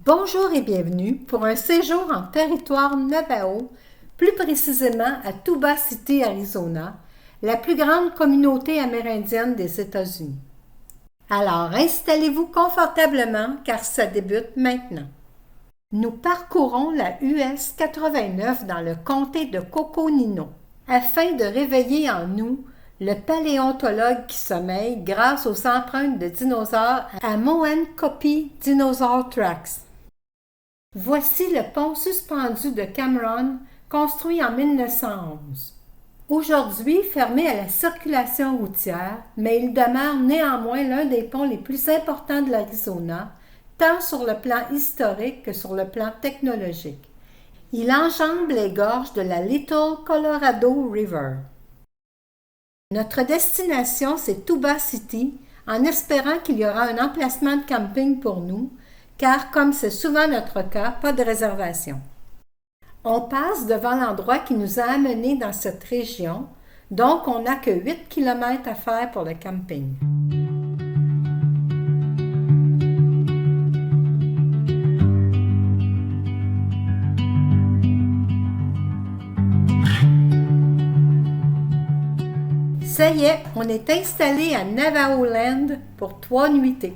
Bonjour et bienvenue pour un séjour en territoire Navajo, plus précisément à Tuba City, Arizona, la plus grande communauté amérindienne des États-Unis. Alors installez-vous confortablement car ça débute maintenant. Nous parcourons la US 89 dans le comté de Coconino afin de réveiller en nous le paléontologue qui sommeille grâce aux empreintes de dinosaures à Moenkopi Dinosaur Tracks. Voici le pont suspendu de Cameron, construit en 1911. Aujourd'hui fermé à la circulation routière, mais il demeure néanmoins l'un des ponts les plus importants de l'Arizona, tant sur le plan historique que sur le plan technologique. Il enjambe les gorges de la Little Colorado River. Notre destination, c'est Tuba City, en espérant qu'il y aura un emplacement de camping pour nous, car comme c'est souvent notre cas, pas de réservation. On passe devant l'endroit qui nous a amenés dans cette région, donc on n'a que 8 km à faire pour le camping. Ça y est, on est installé à Navajo Land pour 3 nuitées.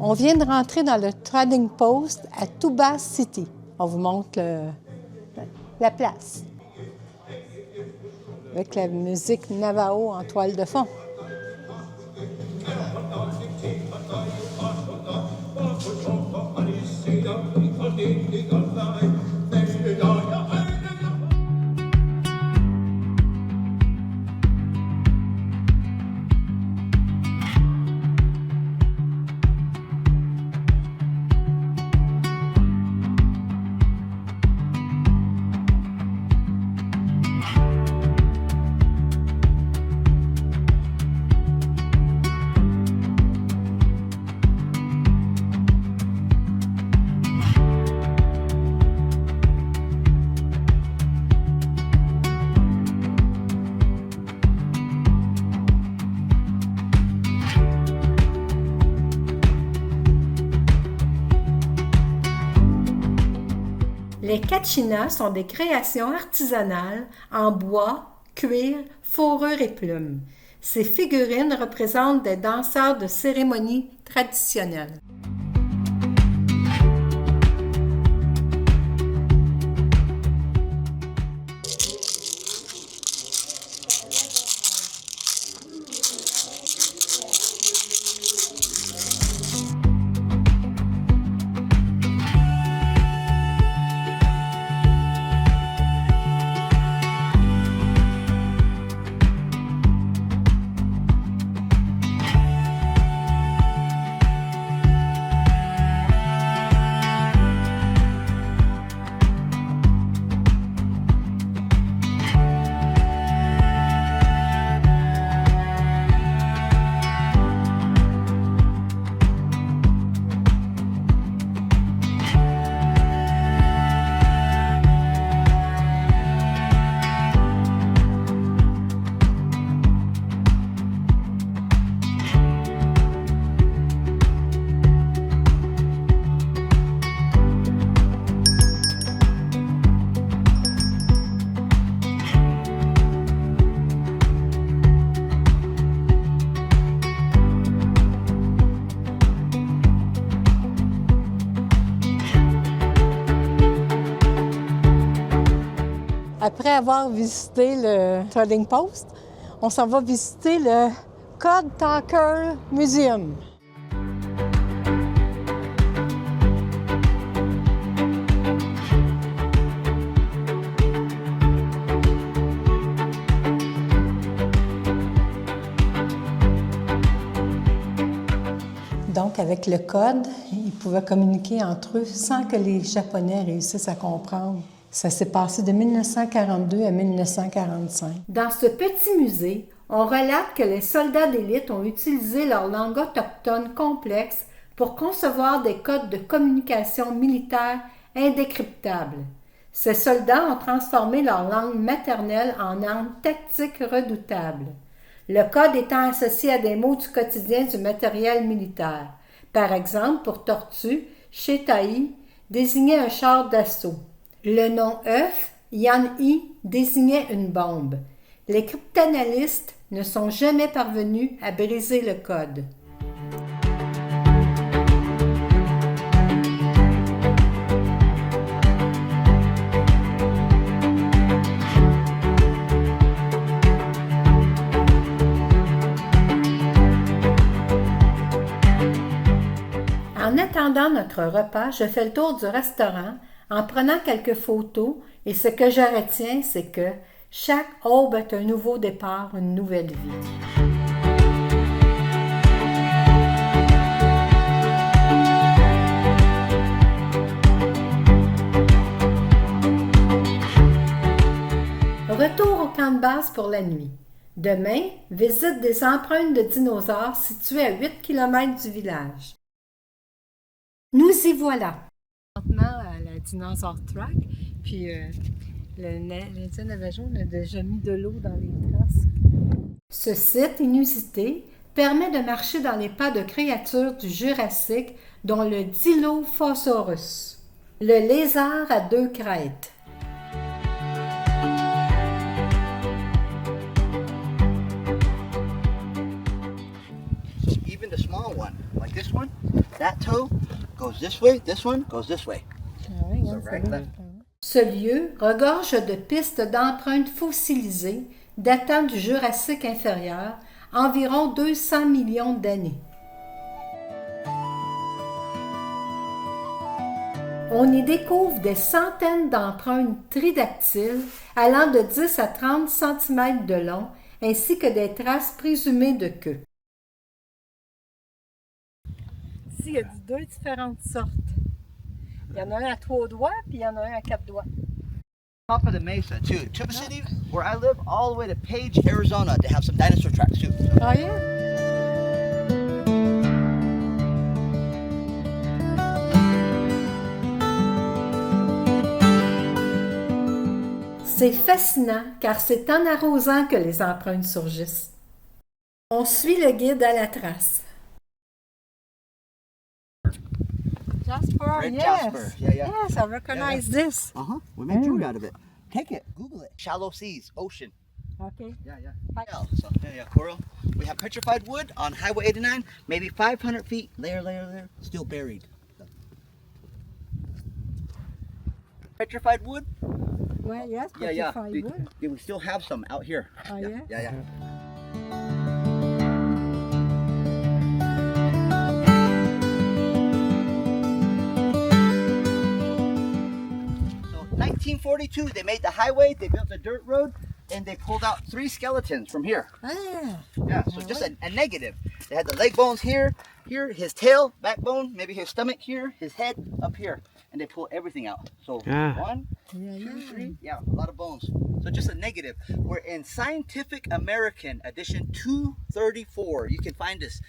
On vient de rentrer dans le Trading Post à Tuba City. On vous montre la place. Avec la musique Navajo en toile de fond. Les kachinas sont des créations artisanales en bois, cuir, fourrure et plumes. Ces figurines représentent des danseurs de cérémonies traditionnelles. Après avoir visité le Trading Post, on s'en va visiter le Cod Talker Museum. Donc, avec le code, ils pouvaient communiquer entre eux sans que les Japonais réussissent à comprendre. Ça s'est passé de 1942 à 1945. Dans ce petit musée, on relate que les soldats d'élite ont utilisé leur langue autochtone complexe pour concevoir des codes de communication militaire indécryptables. Ces soldats ont transformé leur langue maternelle en arme tactique redoutable. le code étant associé à des mots du quotidien du matériel militaire. Par exemple, pour tortue, Chetai désignait un char d'assaut. Le nom œuf, Yan-I, désignait une bombe. Les cryptanalystes ne sont jamais parvenus à briser le code. En attendant notre repas, je fais le tour du restaurant en prenant quelques photos et ce que je retiens, c'est que chaque aube est un nouveau départ, une nouvelle vie. Retour au camp de base pour la nuit. Demain, visite des empreintes de dinosaures situées à 8 km du village. Nous y voilà. Maintenant à la Dinosaur Track, puis l'Indien Navajo a déjà mis de l'eau dans les traces. Ce site inusité permet de marcher dans les pas de créatures du Jurassique, dont le Dilophosaurus, le lézard à 2 crêtes. Even the small one, like this one, that toe goes this way, this one goes this way. So right, left. Ce lieu regorge de pistes d'empreintes fossilisées datant du Jurassique inférieur, environ 200 millions d'années. On y découvre des centaines d'empreintes tridactyles allant de 10 à 30 cm de long, ainsi que des traces présumées de queue. Ici, il y a deux différentes sortes. Il y en a un à 3 doigts, puis il y en a un à 4 doigts. Top of the mesa too. Tuba City, where I live, all the way to Page, Arizona, they have some dinosaur tracks too. So. Ah, yeah? C'est fascinant car c'est en arrosant que les empreintes surgissent. On suit le guide à la trace. Jasper, Red yes. Jasper. Yeah. Yes, I recognize this. We made jewelry out of it. Take it, Google it. Shallow seas, ocean. Okay. Yeah. So, coral. We have petrified wood on Highway 89, maybe 500 feet, layer, still buried. Petrified wood? Well, yes, Yeah. petrified wood. We still have some out here. Oh, yeah? Yeah. So 1942, they made the highway, they built a dirt road, and they pulled out 3 skeletons from here. Ah, Yeah, so just a negative. They had the leg bones here, his tail, backbone, maybe his stomach here, his head up here. And they pull everything out. So 1, 2, 3, a lot of bones. So just a negative. We're in Scientific American edition 234. You can find this.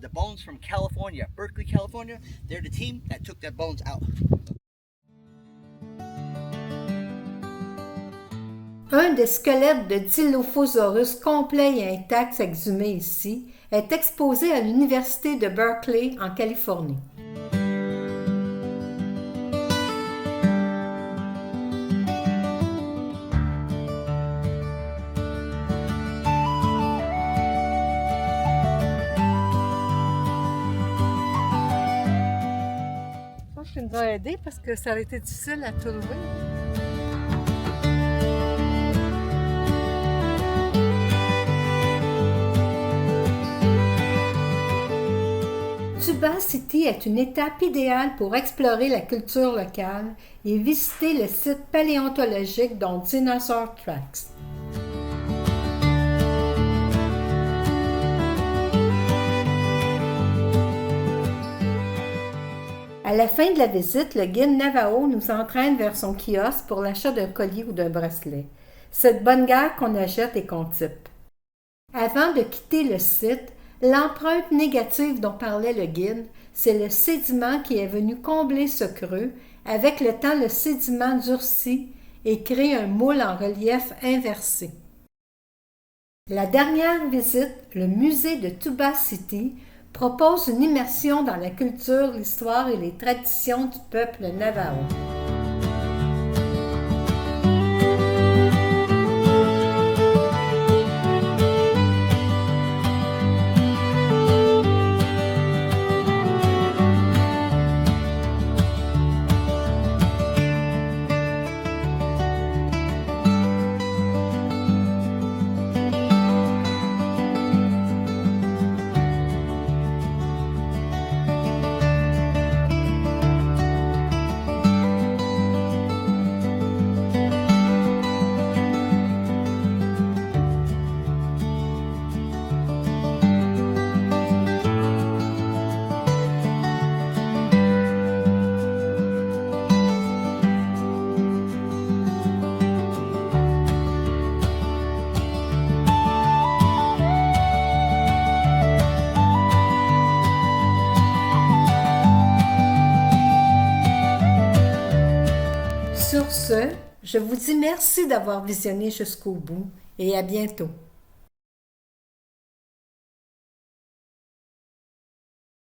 The bones from California, Berkeley, California. They're the team that took their bones out. un des squelettes de Dilophosaurus complet et intact exhumé ici est exposé à l'Université de Berkeley en Californie. Je nous a aidé parce que ça aurait été difficile à trouver. Tuba City est une étape idéale pour explorer la culture locale et visiter le site paléontologique dont Dinosaur Tracks. À la fin de la visite, le guide Navajo nous entraîne vers son kiosque pour l'achat d'un collier ou d'un bracelet. C'est de bonne guerre qu'on achète et qu'on type. Avant de quitter le site, l'empreinte négative dont parlait le guide, c'est le sédiment qui est venu combler ce creux. Avec le temps, le sédiment durcit et crée un moule en relief inversé. La dernière visite, le musée de Tuba City, propose une immersion dans la culture, l'histoire et les traditions du peuple Navajo. Sur ce, je vous dis merci d'avoir visionné jusqu'au bout et à bientôt.